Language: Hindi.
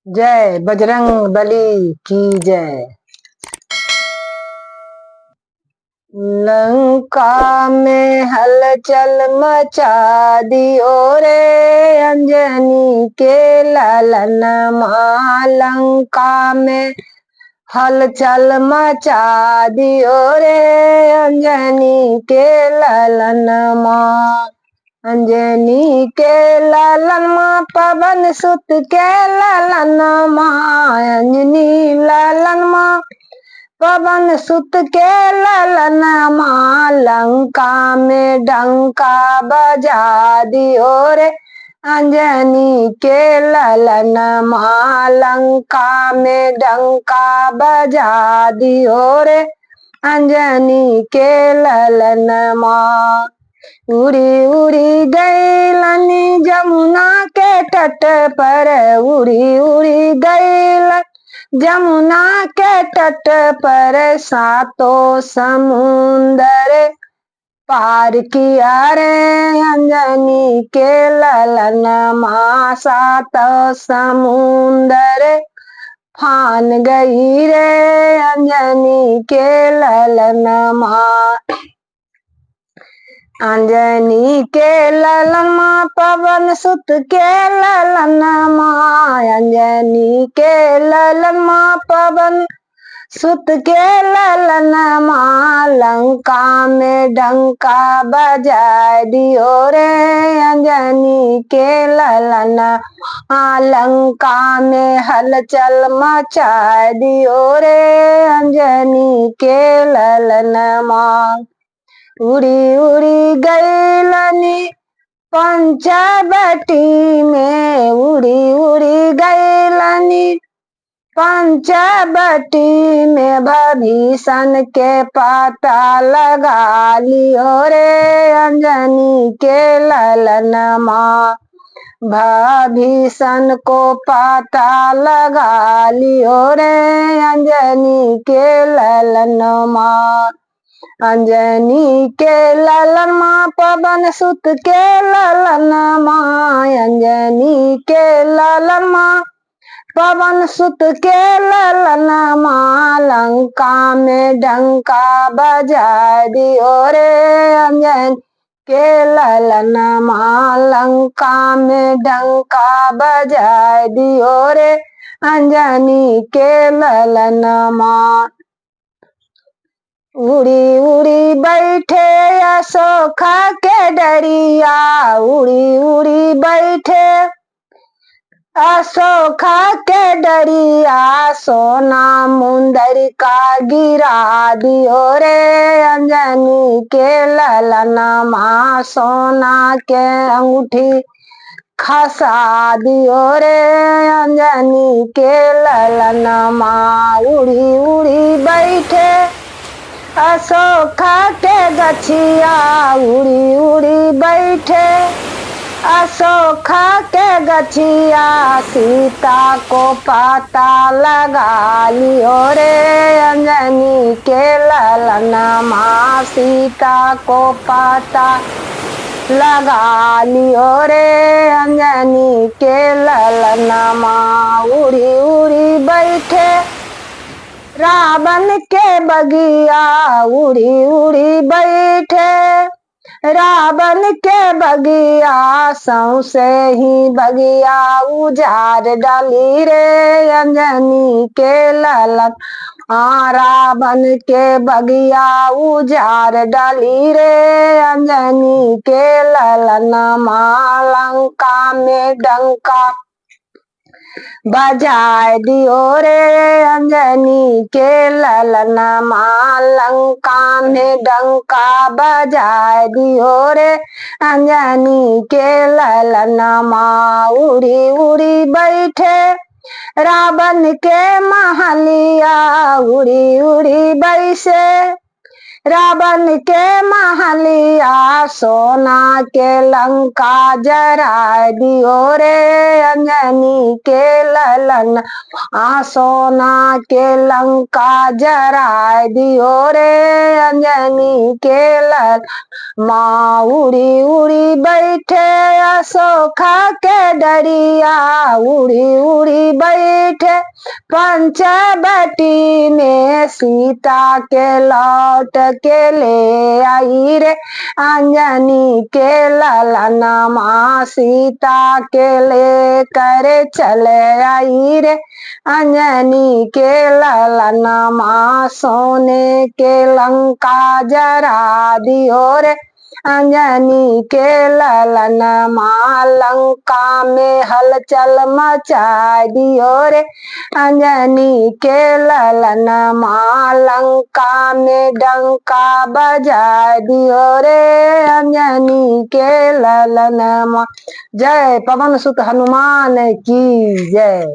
जय बजरंग बली की जय। लंका में हलचल मचा दियो रे अंजनी के ललन माँ। लंका में हलचल मचा दियो रे अंजनी के ललन माँ। अंजनी के ललन माँ पवन सुत के ललन माँ। अंजनी ललन माँ पवन सुत के ललन माँ। लंका में डंका बजा दियो रे अंजनी के ललन माँ। लंका में डंका बजा दियो रे अंजनी के ललन माँ। उड़ी उड़ी गईलनी जमुना के तट पर, उड़ी उड़ी गईलन जमुना के तट पर। सातों समुंदर पार किया रे अंजनी के ललन माँ। सातों समुंदर फान गई रे अंजनी के ललन माँ। अंजनी के ललन माँ पवन सुत के ललन माँ। अंजनी के ललन माँ पवन सुत के ललन माँ। लंका में डंका बजा दियो रे अंजनी के ललन माँ। लंका में हलचल मचा दियो रे अंजनी के ललन माँ। उड़ी उड़ी गईलनी पंचवटी में, उड़ी उड़ी गईलनी पंचवटी में। भीषण के पता लगा लियो रे अंजनी के ललन माँ। भीषण को पता लगा लियो रे अंजनी के ललन माँ। अंजनी के ललन माँ पवन सुत के ललन माँ। अंजनी के ललन माँ पवन सुत के ललन माँ। लंका में डंका बजा दियो रे अंजनी के ललन माँ। लंका में डंका बजा दियो रे अंजनी के ललन माँ। उड़ी उड़ी बैठे अशोका के डरिया, उड़ी उड़ी बैठे अशोका के डरिया। सोना मुंदर का गिरा दियो रे अंजनी के ललन माँ। सोना के अंगूठी खसा दियो रे अंजनी के ललन माँ। उड़ी उड़ी बैठे अशोका के गछिया, उड़ी उड़ी बैठे अशोका के गछिया। सीता को पता लगा लियो रे अंजनी के ललन माँ। सीता को पता लगा लियो रे अंजनी के ललन माँ। उड़ी उड़ी बैठे रावण के बगिया, उड़ी उड़ी बैठे रावण के बगिया। सौसे ही बगिया उजाड़ डाली रे अंजनी के ललन माँ। रावण के बगिया उजाड़ डाली रे अंजनी के ललन माँ। लंका में डंका बजाए दियो रे अंजनी के ललन माँ। लंका में डंका बजाए दियो रे अंजनी के ललन माँ। उड़ी उड़ी बैठे रावण के महलिया, उड़ी उड़ी बैसे रावण के महलिया। सोना के लंका जरा दियो रे अंजनी के ललन माँ। सोना के लंका जरा दियो रे अंजनी के ललन माँ। उड़ी उड़ी बैठे अशोका के डरिया, उड़ी उड़ी बैठे बैठे पंचवटी में सीता के लौट के ले आई रे अंजनी के ललनमा सीता के ले कर चले आई रे अंजनी के ललनमा सोने के लंका जरा दियो रे अंजनी के ललनमा लंका में हलचल मचा दियो रे अंजनी के ललनमा लंका में डंका बजा दियो रे अंजनी के ललनमा। जय पवन सुत हनुमान की जय।